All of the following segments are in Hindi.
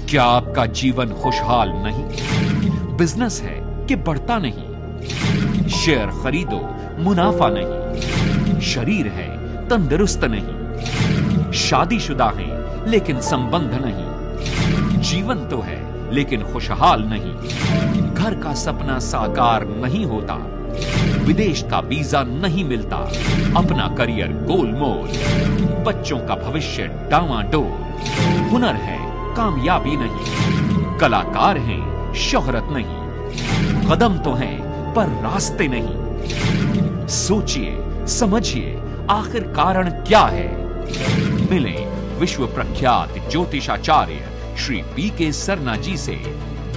क्या आपका जीवन खुशहाल नहीं? बिजनेस है कि बढ़ता नहीं? शेयर खरीदो, मुनाफा नहीं? शरीर है, तंदुरुस्त नहीं? शादीशुदा हैं लेकिन संबंध नहीं? जीवन तो है लेकिन खुशहाल नहीं? घर का सपना साकार नहीं होता? विदेश का वीजा नहीं मिलता? अपना करियर गोलमोल? बच्चों का भविष्य डामाडोल? हुनर है, कामयाबी नहीं? कलाकार हैं, शोहरत नहीं? कदम तो हैं पर रास्ते नहीं? सोचिए, समझिए, आखिर कारण क्या है? मिले विश्व प्रख्यात ज्योतिषाचार्य श्री पी.के. सरना जी से।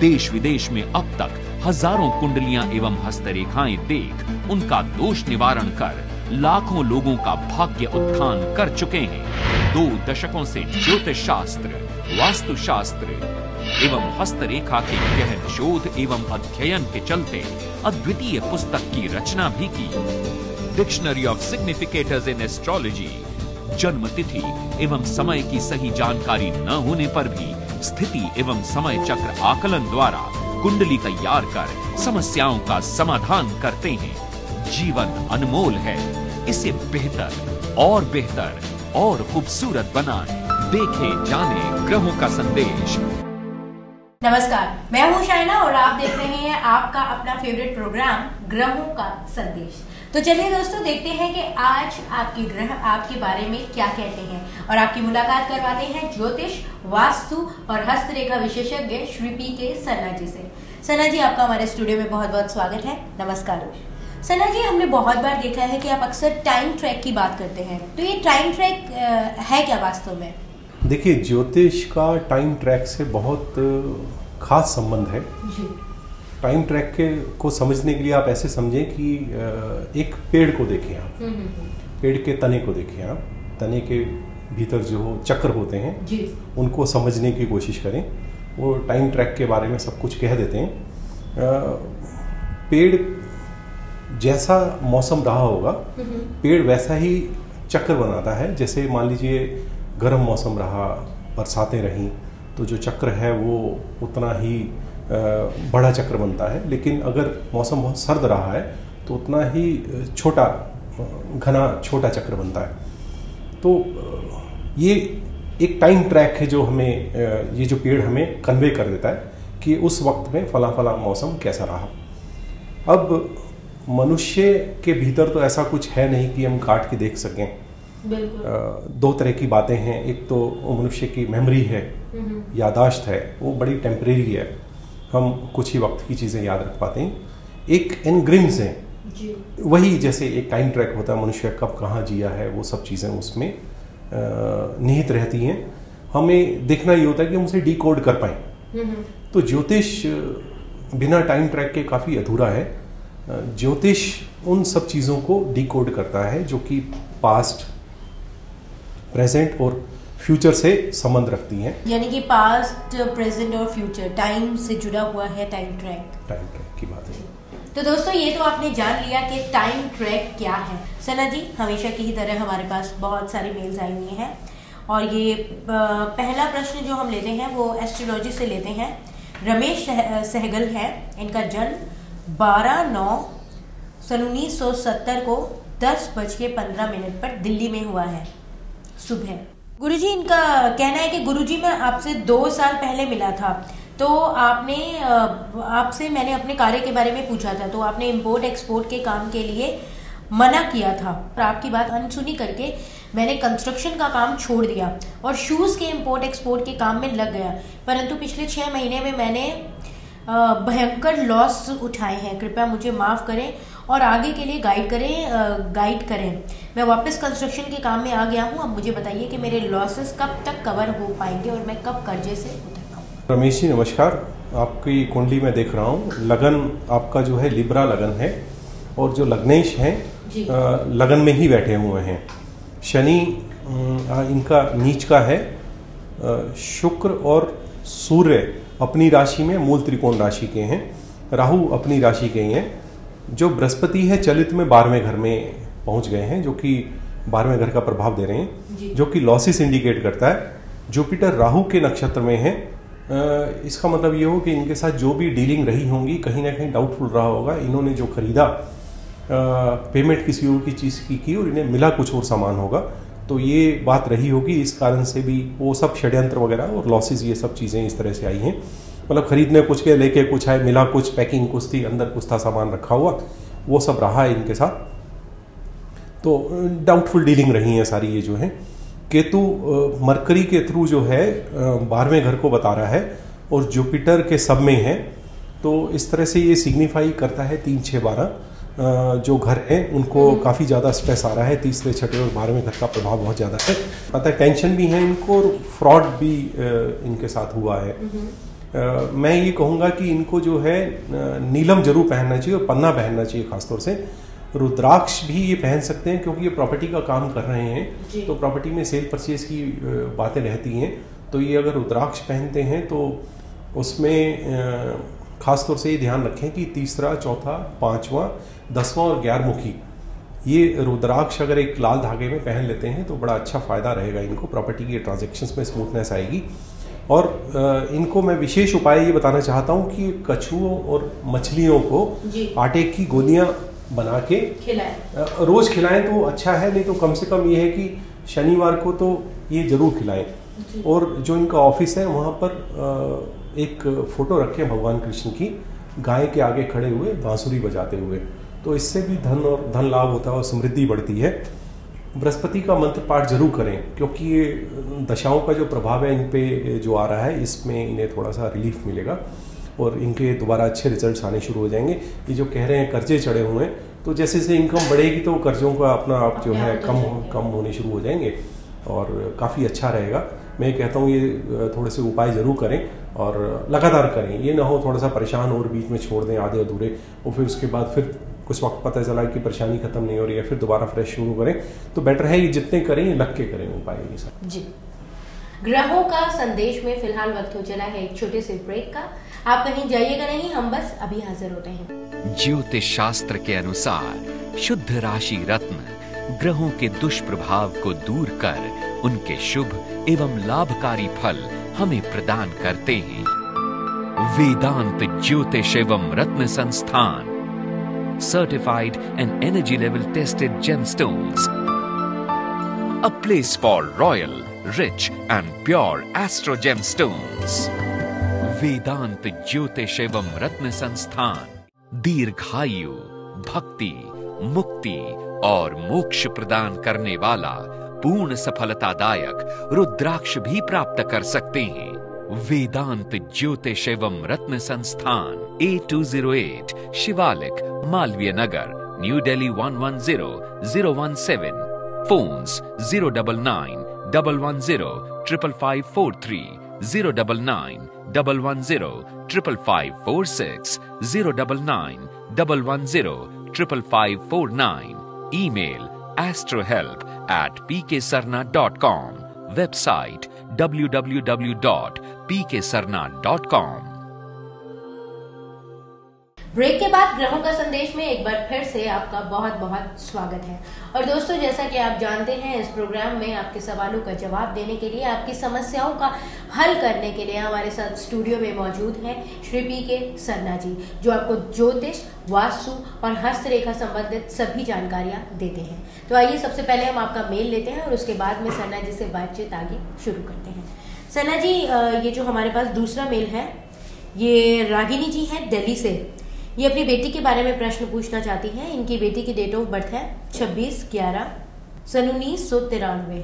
देश विदेश में अब तक हजारों कुंडलियां एवं हस्तरेखाएं देख उनका दोष निवारण कर लाखों लोगों का भाग्य उत्थान कर चुके हैं। 2 दशकों से ज्योतिष शास्त्र, वास्तु शास्त्र एवं हस्तरेखा के गहन शोध एवं अध्ययन के चलते अद्वितीय पुस्तक की रचना भी की। Dictionary of significators in astrology. जन्म तिथि एवं समय की सही जानकारी न होने पर भी स्थिति एवं समय चक्र आकलन द्वारा कुंडली तैयार कर समस्याओं का समाधान करते हैं। जीवन अनमोल है, इसे बेहतर और खूबसूरत बनाएं। देखें, जानें ग्रहों का संदेश। नमस्कार, मैं हूं शाइना और आप देख रहे हैं आपका अपना फेवरेट प्रोग्राम ग्रहों का संदेश। तो चलिए दोस्तों, देखते हैं कि आज आपके ग्रह आपके बारे में क्या कहते हैं और आपकी मुलाकात करवाते हैं ज्योतिष, वास्तु और हस्तरेखा विशेषज्ञ श्री पी.के. सरना जी से। सरना जी, आपका हमारे स्टूडियो में बहुत बहुत स्वागत है। नमस्कार। सरना जी, हमने बहुत बार देखा है कि आप अक्सर टाइम ट्रैक की बात करते हैं, तो ये टाइम ट्रैक है क्या वास्तव में? देखिए, ज्योतिष का टाइम ट्रैक से बहुत खास संबंध है जी। टाइम ट्रैक को समझने के लिए आप ऐसे समझें कि एक पेड़ को देखें आप, पेड़ के तने को देखें आप, तने के भीतर जो चक्र होते हैं जी, उनको समझने की कोशिश करें। वो टाइम ट्रैक के बारे में सब कुछ कह देते हैं। पेड़ जैसा मौसम रहा होगा, पेड़ वैसा ही चक्र बनाता है। जैसे मान लीजिए गर्म मौसम रहा, बरसातें रहीं, तो जो चक्र है वो उतना ही बड़ा चक्र बनता है। लेकिन अगर मौसम बहुत सर्द रहा है तो उतना ही घना छोटा चक्र बनता है। तो ये एक टाइम ट्रैक है जो हमें, ये जो पेड़ हमें कन्वे कर देता है कि उस वक्त में फला फला मौसम कैसा रहा। अब मनुष्य के भीतर तो ऐसा कुछ है नहीं कि हम काट के देख सकें। 2 तरह की बातें हैं। एक तो मनुष्य की मेमोरी है, यादाश्त है, वो बड़ी टेम्परेरी है, हम कुछ ही वक्त की चीज़ें याद रख पाते हैं। एक एनग्रिम्स है, वही जैसे एक टाइम ट्रैक होता है, मनुष्य कब कहाँ जिया है, वो सब चीज़ें उसमें निहित रहती हैं। हमें देखना ये होता है कि हम उसे डिकोड कर पाएं। तो ज्योतिष बिना टाइम ट्रैक के काफ़ी अधूरा है। ज्योतिष उन सब चीज़ों को डिकोड करता है जो कि पास्ट, प्रेजेंट और फ्यूचर से संबंध रखती हैं। यानी कि पास्ट, प्रेजेंट और फ्यूचर टाइम से जुड़ा हुआ है टाइम ट्रैक की बात है। तो दोस्तों, ये तो आपने जान लिया कि टाइम ट्रैक क्या है। सरना जी, हमेशा की ही तरह हमारे पास बहुत सारी मेल्स आई हुई हैं और ये पहला प्रश्न जो हम लेते हैं वो एस्ट्रोलॉजी से लेते हैं। रमेश सहगल है, इनका जन्म 12/9/1970 को 10:15 पर दिल्ली में हुआ है सुबह। गुरुजी, इनका कहना है कि गुरुजी, मैं आपसे 2 साल पहले मिला था, तो आपसे मैंने अपने कार्य के बारे में पूछा था, तो आपने इंपोर्ट एक्सपोर्ट के काम के लिए मना किया था। और आपकी बात अनसुनी करके मैंने कंस्ट्रक्शन का काम छोड़ दिया और शूज के इंपोर्ट एक्सपोर्ट के काम में लग गया। परंतु पिछले 6 महीने में मैंने भयंकर लॉस उठाए हैं। कृपया मुझे माफ करें और आगे के लिए गाइड करें। मैं वापस कंस्ट्रक्शन के काम में आ गया हूं। अब मुझे बताइए कि मेरे लॉसेस कब तक कवर हो पाएंगे और मैं कब कर्जे से उतर पाऊंगा। रमेश जी, नमस्कार। आपकी कुंडली में देख रहा हूं, लगन आपका जो है लिब्रा लगन है और जो लग्नेश हैं लगन में ही बैठे हुए हैं। शनि इनका नीच का है। शुक्र और सूर्य अपनी राशि में मूल त्रिकोण राशि के हैं। राहु अपनी राशि के हैं। जो बृहस्पति है चलित में 12वें घर में पहुंच गए हैं, जो कि 12वें घर का प्रभाव दे रहे हैं, जो कि लॉसेस इंडिकेट करता है। जुपिटर राहु के नक्षत्र में है इसका मतलब ये हो कि इनके साथ जो भी डीलिंग रही होंगी कहीं ना कहीं डाउटफुल रहा होगा। इन्होंने जो खरीदा पेमेंट किसी और की चीज़ की और इन्हें मिला कुछ और सामान होगा, तो ये बात रही होगी। इस कारण से भी वो सब षड्यंत्र वगैरह और लॉसेस ये सब चीज़ें इस तरह से आई हैं। मतलब खरीदने कुछ के लेके कुछ आए, मिला कुछ, पैकिंग कुछ थी, अंदर कुछ था सामान रखा हुआ, वो सब रहा है इनके साथ। तो डाउटफुल डीलिंग रही है सारी। ये जो है केतु मरकरी के थ्रू जो है 12वें घर को बता रहा है और जुपिटर के सब में है, तो इस तरह से ये सिग्निफाई करता है 3, 6, 12 जो घर हैं उनको काफ़ी ज़्यादा स्ट्रेस आ रहा है। तीसरे, छठे और 12वें घर का प्रभाव बहुत ज़्यादा है। पता है टेंशन भी है इनको और फ्रॉड भी इनके साथ हुआ है। मैं ये कहूँगा कि इनको जो है नीलम जरूर पहनना चाहिए और पन्ना पहनना चाहिए। खासतौर से रुद्राक्ष भी ये पहन सकते हैं क्योंकि ये प्रॉपर्टी का काम कर रहे हैं, तो प्रॉपर्टी में सेल परचेज की बातें रहती हैं। तो ये अगर रुद्राक्ष पहनते हैं तो उसमें खासतौर से ये ध्यान रखें कि तीसरा, चौथा, 5वां, 10वां और 11मुखी ये रुद्राक्ष अगर एक लाल धागे में पहन लेते हैं तो बड़ा अच्छा फायदा रहेगा इनको। प्रॉपर्टी के ट्रांजेक्शन्स में स्मूथनेस आएगी। और इनको मैं विशेष उपाय ये बताना चाहता हूँ कि कछुओं और मछलियों को आटे की गोलियां बना के खिलाएं। रोज खिलाएं तो अच्छा है, नहीं तो कम से कम ये है कि शनिवार को तो ये जरूर खिलाएं। और जो इनका ऑफिस है वहाँ पर एक फोटो रखे भगवान कृष्ण की, गाय के आगे खड़े हुए बांसुरी बजाते हुए, तो इससे भी धन लाभ होता है और समृद्धि बढ़ती है। बृहस्पति का मंत्र पाठ जरूर करें क्योंकि ये दशाओं का जो प्रभाव है इन पे जो आ रहा है इसमें इन्हें थोड़ा सा रिलीफ मिलेगा और इनके दोबारा अच्छे रिजल्ट्स आने शुरू हो जाएंगे। ये जो कह रहे हैं कर्जे चढ़े हुए हैं, तो जैसे जैसे इनकम बढ़ेगी तो कर्जों का अपना आप जो है कम होने शुरू हो जाएंगे और काफ़ी अच्छा रहेगा। मैं कहता हूँ ये थोड़े से उपाय जरूर करें और लगातार करें। ये ना हो थोड़ा सा परेशान और बीच में छोड़ दें आधे अधूरे और फिर उसके बाद फिर कुछ वक्त पता चला कि परेशानी खत्म नहीं हो रही है, फिर दोबारा फ्रेश शुरू करें। तो बेटर है ये जितने करें लग के करें उपाय ये सब। जी, ग्रहों का संदेश में फिलहाल वक्त हो चला है एक छोटे से ब्रेक का। आप कहीं जाइएगा नहीं, हम बस अभी हाजिर होते हैं। ज्योतिष शास्त्र के अनुसार शुद्ध राशि रत्न ग्रहों के दुष्प्रभाव को दूर कर उनके शुभ एवं लाभकारी फल हमें प्रदान करते हैं। वेदांत ज्योतिष एवं रत्न संस्थान, certified and energy level tested gemstones, a place for royal, rich and pure astro gemstones. वेदांत ज्योतिष एवं रत्न संस्थान दीर्घायु, भक्ति, मुक्ति और मोक्ष प्रदान करने वाला पूर्ण सफलतादायक रुद्राक्ष भी प्राप्त कर सकते हैं। वेदांत ज्योतिष एवं रत्न संस्थान, 8208 Shivalik, Malviya Nagar, New Delhi 110017। Phones 099 110 55543, 099 110 55546, 099 110 55549। Email astrohelp@pksarna.com, website www.pksarna.com। Break के बाद ग्रहों का संदेश में एक बार फिर से आपका बहुत बहुत स्वागत है। और दोस्तों, जैसा कि आप जानते हैं, इस प्रोग्राम में आपके सवालों का जवाब देने के लिए, आपकी समस्याओं का हल करने के लिए हमारे साथ स्टूडियो में मौजूद हैं श्री पी.के. सरना जी, जो आपको ज्योतिष, वास्तु और हस्तरेखा संबंधित सभी जानकारियां देते हैं। तो आइए सबसे पहले हम आपका मेल लेते हैं और उसके बाद में सरना जी से बातचीत आगे शुरू करते हैं। सरना जी, ये जो हमारे पास दूसरा मेल है, ये रागिनी जी है दिल्ली से। ये अपनी बेटी के बारे में प्रश्न पूछना चाहती हैं। इनकी बेटी की डेट ऑफ बर्थ है 26/11/1993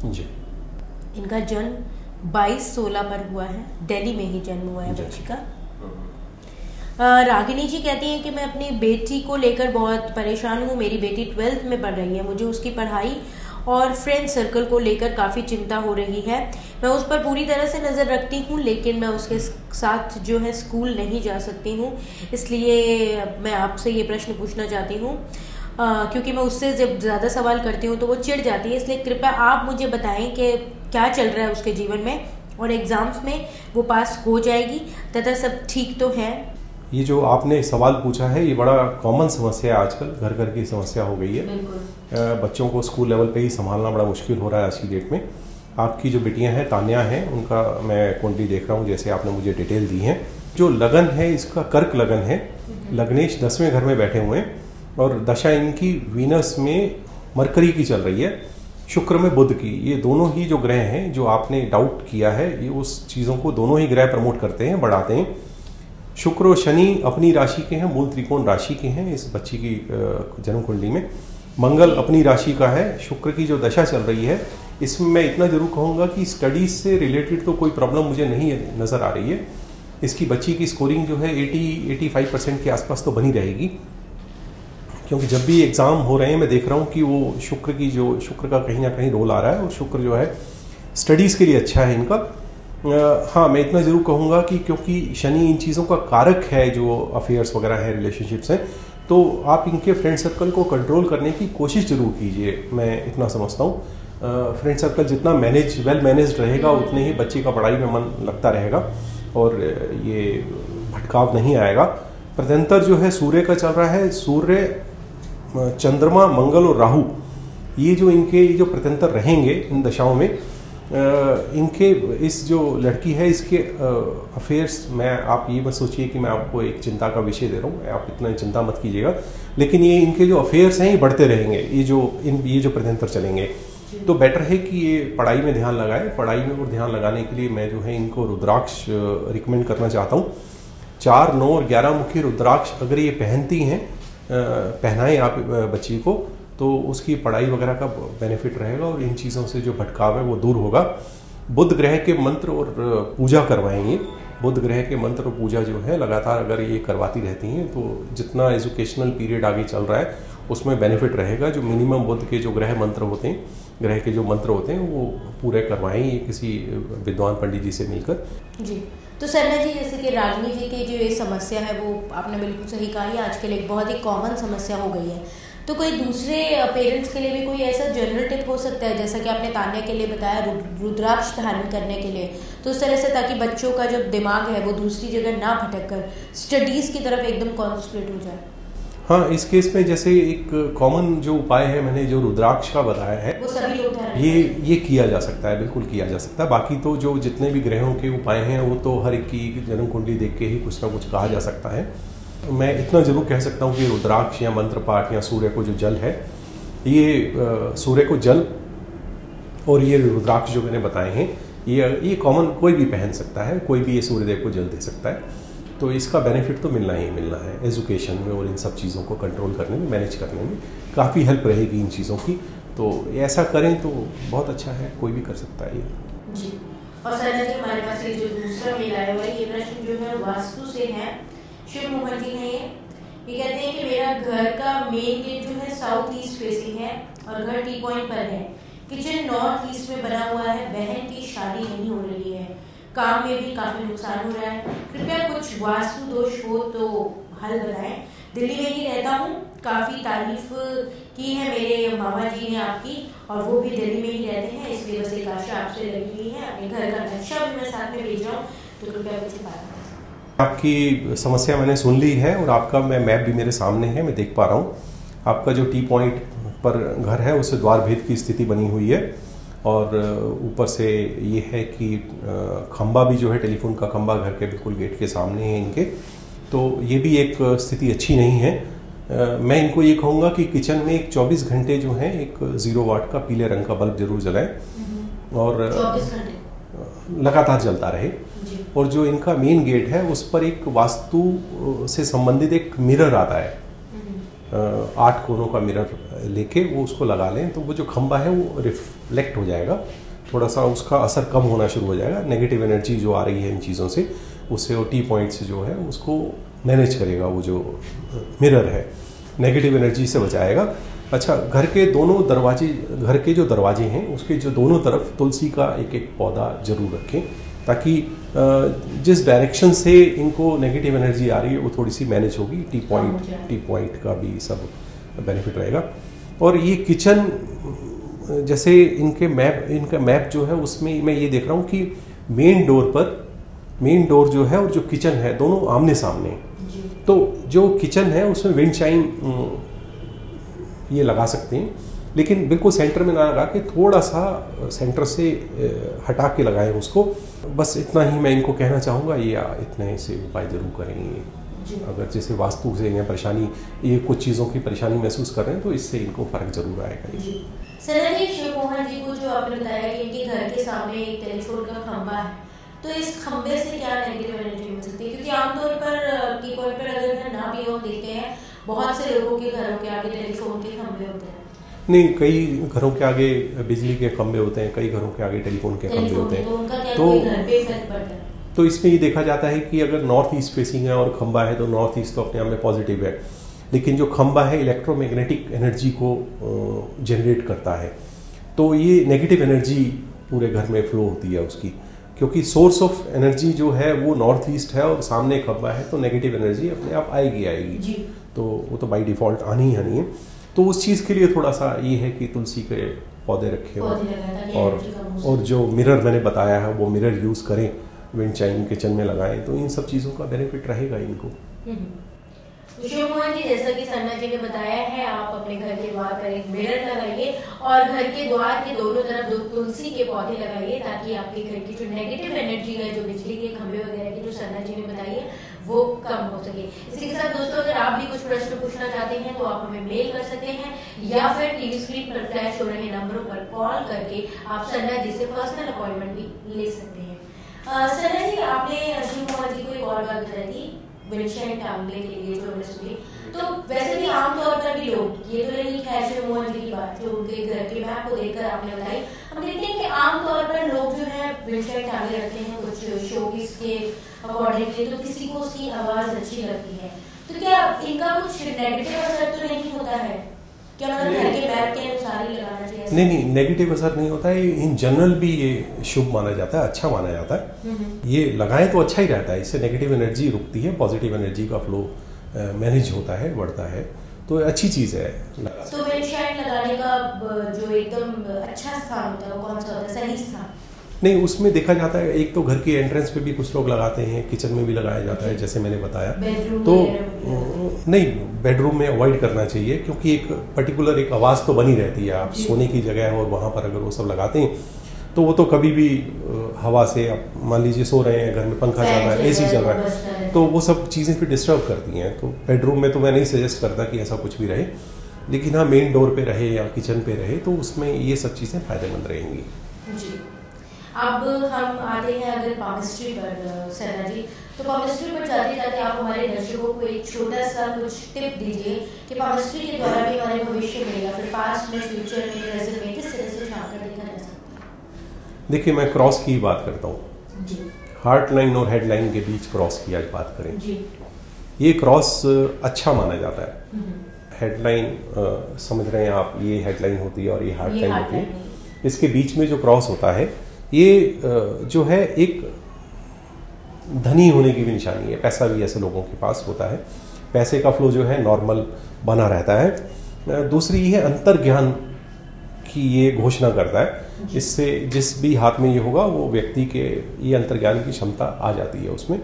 जी। इनका जन्म 22/16 पर हुआ है, दिल्ली में ही जन्म हुआ है बच्ची का। रागिनी जी कहती हैं कि मैं अपनी बेटी को लेकर बहुत परेशान हूँ। मेरी बेटी 12th में पढ़ रही है, मुझे उसकी पढ़ाई और फ्रेंड सर्कल को लेकर काफ़ी चिंता हो रही है। मैं उस पर पूरी तरह से नज़र रखती हूँ, लेकिन मैं उसके साथ जो है स्कूल नहीं जा सकती हूँ। इसलिए मैं आपसे ये प्रश्न पूछना चाहती हूँ, क्योंकि मैं उससे जब ज़्यादा सवाल करती हूँ तो वो चिढ़ जाती है। इसलिए कृपया आप मुझे बताएं कि क्या चल रहा है उसके जीवन में और एग्ज़ाम्स में वो पास हो जाएगी तथा सब ठीक तो है। ये जो आपने सवाल पूछा है ये बड़ा कॉमन समस्या है आजकल, घर घर की समस्या हो गई है। बच्चों को स्कूल लेवल पे ही संभालना बड़ा मुश्किल हो रहा है आज की डेट में। आपकी जो बेटियां हैं तान्या हैं, उनका मैं कुंडली देख रहा हूँ, जैसे आपने मुझे डिटेल दी है। जो लगन है इसका कर्क लगन है, लग्नेश 10वें घर में बैठे हुए हैं और दशा इनकी वीनस में मरकरी की चल रही है, शुक्र में बुध की। ये दोनों ही जो ग्रह हैं जो आपने डाउट किया है, ये उस चीज़ों को दोनों ही ग्रह प्रमोट करते हैं, बढ़ाते हैं। शुक्र और शनि अपनी राशि के हैं, मूल त्रिकोण राशि के हैं इस बच्ची की जन्म कुंडली में। मंगल अपनी राशि का है। शुक्र की जो दशा चल रही है इसमें मैं इतना जरूर कहूँगा कि स्टडीज से रिलेटेड तो कोई प्रॉब्लम मुझे नहीं नज़र आ रही है। इसकी बच्ची की स्कोरिंग जो है 80-85% के आसपास तो बनी रहेगी, क्योंकि जब भी एग्ज़ाम हो रहे हैं मैं देख रहा हूँ कि वो शुक्र का कहीं ना कहीं रोल आ रहा है और शुक्र जो है स्टडीज़ के लिए अच्छा है इनका। हाँ, मैं इतना ज़रूर कहूँगा कि क्योंकि शनि इन चीज़ों का कारक है, जो अफेयर्स वगैरह है, रिलेशनशिप्स हैं, तो आप इनके फ्रेंड सर्कल को कंट्रोल करने की कोशिश जरूर कीजिए। मैं इतना समझता हूँ फ्रेंड सर्कल जितना वेल मैनेज्ड रहेगा उतने ही बच्चे का पढ़ाई में मन लगता रहेगा और ये भटकाव नहीं आएगा। प्रत्यंतर जो है सूर्य का चल रहा है। सूर्य, चंद्रमा, मंगल और राहु, ये जो इनके जो प्रत्यंतर रहेंगे इन दशाओं में, इनके इस जो लड़की है इसके अफेयर्स, आप ये मत सोचिए कि मैं आपको एक चिंता का विषय दे रहा हूँ, आप इतना चिंता मत कीजिएगा, लेकिन ये इनके जो अफेयर्स हैं ये बढ़ते रहेंगे, ये जो प्रत्यंतर चलेंगे। तो बेटर है कि ये पढ़ाई में ध्यान लगाए। पढ़ाई में और ध्यान लगाने के लिए मैं जो है इनको रुद्राक्ष रिकमेंड करना चाहता हूँ। 4, 9 और 11 मुखी रुद्राक्ष अगर ये पहनती हैं, पहनाएं आप बच्ची को, तो उसकी पढ़ाई वगैरह का बेनिफिट रहेगा और इन चीज़ों से जो भटकाव है वो दूर होगा। बुध ग्रह के मंत्र और पूजा करवाएंगे। बुध ग्रह के मंत्र और पूजा जो है लगातार अगर ये करवाती रहती हैं तो जितना एजुकेशनल पीरियड आगे चल रहा है उसमें बेनिफिट रहेगा। जो मिनिमम बुध के जो ग्रह के जो मंत्र होते हैं वो पूरे करवाएं किसी विद्वान पंडित जी से मिलकर। जी, तो सरला जी, जैसे कि रागिनी जी की जो ये समस्या है वो आपने बिल्कुल सही कहा, ये आजकल एक बहुत ही कॉमन समस्या हो गई है। तो कोई दूसरे पेरेंट्स के लिए भी कोई ऐसा जनरल टिप हो सकता है, जैसा कि आपने तान्या के लिए बताया रुद्राक्ष धारण करने के लिए, तो उस तरह से ताकि बच्चों का जो दिमाग है वो दूसरी जगह ना भटक कर स्टडीज की तरफ एकदम कॉन्सेंट्रेट हो जाए? हाँ, इस केस में जैसे एक कॉमन जो उपाय है मैंने जो रुद्राक्ष का बताया है वो सभी लोग ये किया जा सकता है, बिल्कुल किया जा सकता है। बाकी तो जो जितने भी ग्रहों के उपाय हैं वो तो हर एक की जन्म कुंडली देख के ही कुछ ना कुछ कहा जा सकता है। मैं इतना जरूर कह सकता हूँ कि रुद्राक्ष या मंत्र पाठ या सूर्य को जो जल है, ये सूर्य को जल और ये रुद्राक्ष जो मैंने बताए हैं ये कॉमन कोई भी पहन सकता है, कोई भी ये सूर्यदेव को जल दे सकता है। तो इसका बेनिफिट तो मिलना ही मिलना है। एजुकेशन में और इन सब चीज़ों को कंट्रोल करने में, मैनेज करने में काफ़ी हेल्प रहेगी इन चीज़ों की। तो ऐसा करें तो बहुत अच्छा है, कोई भी कर सकता है ये। जी। और सर जी, हमारे पास ये जो दूसरा मेल आया हुआ है, ये प्रश्न जो है वास्तु से है। शिव मोहन जी हैं ये कहते हैं कि मेरा घर का मेन गेट जो है साउथ ईस्ट फेसिंग है और घर टी पॉइंट पर है। किचन नॉर्थ ईस्ट में बना हुआ है। बहन की शादी नहीं हो रही है। काम में भी काफी नुकसान हो रहा है। कृपया कुछ वास्तु दोष हो तो हल बताएं। दिल्ली में ही रहता हूँ। काफी तारीफ की है मेरे मामा जी ने आपकी, और वो भी दिल्ली में ही रहते हैं, इसलिए बस एक आशा आपसे लगी हुई है। अपने घर का नक्शा भी मैं साथ में भेज रहा हूँ, तो कृपया कुछ बात। आपकी समस्या मैंने सुन ली है और आपका मैप भी मेरे सामने है, मैं देख पा रहा हूँ। आपका जो टी पॉइंट पर घर है उससे द्वार भेद की स्थिति बनी हुई है और ऊपर से ये है कि खंबा भी जो है, टेलीफोन का खंबा घर के बिल्कुल गेट के सामने है इनके, तो ये भी एक स्थिति अच्छी नहीं है। मैं इनको ये कहूँगा कि किचन में एक 24 घंटे जो है एक 0 वाट का पीले रंग का बल्ब जरूर जलाएं और 24 घंटे लगातार जलता रहे। और जो इनका मेन गेट है उस पर एक वास्तु से संबंधित एक मिरर आता है, 8 कोनों का मिरर लेके वो उसको लगा लें तो वो जो खंबा है वो रिफ्लेक्ट हो जाएगा, थोड़ा सा उसका असर कम होना शुरू हो जाएगा। नेगेटिव एनर्जी जो आ रही है इन चीज़ों से, उससे वो टी पॉइंट्स जो है उसको मैनेज करेगा। वो जो मिरर है नेगेटिव एनर्जी से बचाएगा। अच्छा, घर के जो दरवाजे हैं उसके जो दोनों तरफ तुलसी का एक एक पौधा जरूर रखें, ताकि जिस डायरेक्शन से इनको नेगेटिव एनर्जी आ रही है वो थोड़ी सी मैनेज होगी। टी पॉइंट का भी सब बेनिफिट रहेगा। और ये किचन जैसे इनका मैप जो है उसमें मैं ये देख रहा हूँ कि मेन डोर जो है और जो किचन है दोनों आमने सामने, तो जो किचन है उसमें विंड चाइम ये लगा सकते हैं लेकिन बिल्कुल सेंटर में ना लगा के थोड़ा सा सेंटर से हटा के लगाएं उसको। बस इतना ही मैं इनको कहना चाहूँगा, या इतने से उपाय जरूर करें। अगर जैसे वास्तु से या परेशानी, ये कुछ चीज़ों की परेशानी महसूस कर रहे हैं तो इससे इनको फर्क जरूर आएगा। सर जी, शिव मोहन जी को जो आपने बताया कि इनके घर के सामने एक टेलीफोन का खंबा है, तो इस खंबे से क्या नेगेटिव एनर्जी मिल सकती है? क्योंकि आमतौर पर की पॉइंट पर अगर घर ना भी हो, देखते हैं बहुत से लोगों के घरों के आगे टेलीफोन के खंबे होते हैं। नहीं, कई घरों के आगे बिजली के खंबे होते हैं, कई घरों के आगे टेलीफोन के खंबे होते हैं। तो उनका क्या कोई घर पे इफेक्ट पड़ता है? तो इसमें ये देखा जाता है कि अगर नॉर्थ ईस्ट फेसिंग है और खंबा है तो नॉर्थ ईस्ट तो अपने आप में पॉजिटिव है, लेकिन जो खंबा है इलेक्ट्रोमैग्नेटिक एनर्जी को जनरेट करता है, तो ये नेगेटिव एनर्जी पूरे घर में फ्लो होती है उसकी, क्योंकि सोर्स ऑफ एनर्जी जो है वो नॉर्थ ईस्ट है और सामने खंबा है, तो नेगेटिव एनर्जी अपने आप आएगी। तो वो तो बाय डिफॉल्ट आनी ही आनी है। तो उस चीज़ के लिए थोड़ा सा ये है कि तुलसी के पौधे रखें और जो मिरर मैंने बताया है वो मिरर यूज़ करें, विंड चाइम किचन में लगाएं, तो इन सब चीज़ों का बेनिफिट रहेगा इनको। शिव मोहन जी, जैसा कि सन्ना जी ने बताया है, आप अपने घर के द्वार पर एक मिरर लगाइए और घर के द्वार के दोनों तरफ 2 तुलसी के पौधे लगाइए, ताकि आपके घर की जो नेगेटिव एनर्जी है, जो बिजली के खंभे वगैरह की जो सन्ना जी ने बताई है, वो कम हो सके। इसी के साथ दोस्तों, अगर आप भी कुछ प्रश्न पूछना चाहते हैं तो आप हमें मेल कर सकते हैं, या फिर टीवी स्क्रीन पर फ्लैश हो रहे नंबरों पर कॉल करके आप सन्ना जी से पर्सनल अपॉइंटमेंट भी ले सकते हैं। सन्ना जी, आपने शिव मोहन जी को एक और बात बताई थी विंडशाइन टांगने के लिए, जो हमने सुनी, तो वैसे भी आमतौर पर भी लोग, ये तो नहीं खैर शिव मोहन जी की बात जो उनके घर के मैप को देखकर आपने बताई, हम देखते हैं कि आमतौर पर लोग जो है विंडशाइन टांगे रखते हैं कुछ शोपीस के अकॉर्डिंगली, तो किसी को उसकी आवाज अच्छी लगती है, तो क्या इनका कुछ नेगेटिव असर तो नहीं होता है? क्या मतलब घर के मैप के अनुसार ही लगाना चाहिए? नहीं, नेगेटिव असर नहीं होता है। इन जनरल भी ये शुभ माना जाता है, अच्छा माना जाता है। ये लगाएं तो अच्छा ही रहता है, इससे नेगेटिव एनर्जी रुकती है, पॉजिटिव एनर्जी का फ्लो मैनेज होता है, बढ़ता है, तो अच्छी चीज है। तो विंडशाइन लगाने का जो एकदम अच्छा स्थान होता है वो कौन सा होता है, सही स्थान? नहीं, उसमें देखा जाता है, एक तो घर की एंट्रेंस पे भी कुछ लोग लगाते हैं, किचन में भी लगाया जाता है, जैसे मैंने बताया। तो नहीं, बेडरूम में अवॉइड करना चाहिए, क्योंकि एक पर्टिकुलर एक आवाज़ तो बनी रहती है। आप सोने की जगह है और वहाँ पर अगर वो सब लगाते हैं तो वो तो कभी भी हवा से, आप मान लीजिए सो रहे हैं, घर में पंखा चल रहा है, AC चल रहा है, तो वो सब चीज़ें फिर डिस्टर्ब करती हैं। तो बेडरूम में तो मैं नहीं सजेस्ट करता कि ऐसा कुछ भी रहे, लेकिन हाँ, मेन डोर पे रहे या किचन पे रहे तो उसमें ये सब चीज़ें फायदेमंद रहेंगी। अब हम आते हैं अगर पामिस्ट्री पर सन्ना जी, तो पामिस्ट्री पर जाते जाते आप हमारे दर्शकों को एक छोटा सा कुछ टिप दीजिए कि पामिस्ट्री के द्वारा भी हमारे भविष्य में या फिर पास्ट में, फ्यूचर में, प्रेजेंट में किस तरह से झांककर देखा जा सकता है? देखिए, मैं क्रॉस की बात करता हूँ, हार्ट लाइन और हेड लाइन के बीच क्रॉस की आज बात करें, ये क्रॉस अच्छा माना जाता है। हेडलाइन समझ रहे हैं आप, ये हेडलाइन होती है और ये हार्ट लाइन होती है, इसके बीच में जो क्रॉस होता है ये जो है एक धनी होने की भी निशानी है। पैसा भी ऐसे लोगों के पास होता है, पैसे का फ्लो जो है नॉर्मल बना रहता है। दूसरी ये है अंतर ज्ञान की ये घोषणा करता है, इससे जिस भी हाथ में ये होगा वो व्यक्ति के ये अंतर ज्ञान की क्षमता आ जाती है उसमें।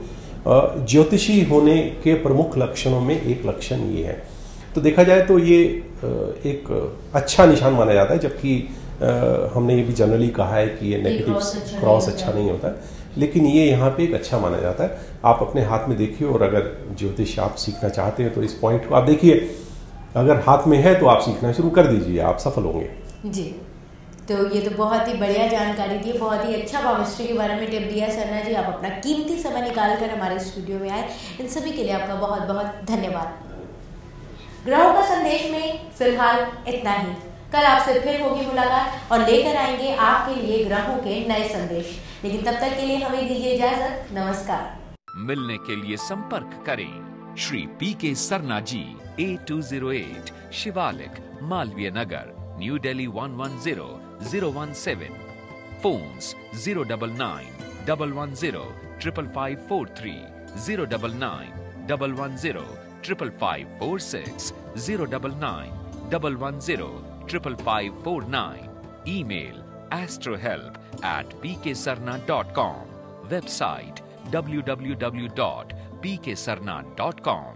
ज्योतिषी होने के प्रमुख लक्षणों में एक लक्षण ये है, तो देखा जाए तो ये एक अच्छा निशान माना जाता है, जबकि हमने ये भी जनरली कहा है कि ये नेगेटिव क्रॉस अच्छा नहीं होता है, लेकिन ये यहाँ पे एक अच्छा माना जाता है। आप अपने हाथ में देखिए, और अगर ज्योतिष आप सीखना चाहते हैं तो इस पॉइंट को आप देखिए, अगर हाथ में है तो आप सीखना शुरू कर दीजिए, आप सफल होंगे जी। तो ये तो बहुत ही बढ़िया जानकारी दी, बहुत ही अच्छा पामिस्ट्री के बारे में टिप दिया सन्ना जी। आप अपना कीमती समय निकाल कर हमारे स्टूडियो में आए, इन सभी के लिए आपका बहुत बहुत धन्यवाद। ग्रहों का संदेश में फिलहाल इतना ही, कल आपसे फिर होगी मुलाकात और लेकर आएंगे आपके लिए ग्रहों के नए संदेश, लेकिन तब तक के लिए हमें दीजिए इजाजत। नमस्कार। मिलने के लिए संपर्क करें श्री PK सरना जी, 8208 Shivalik, Malviya Nagar, New Delhi 110017। Phones 099-110-55543, 099-110-55546, 099-110-55549. Email astrohelp@pksarna.com. Website www.pksarna.com.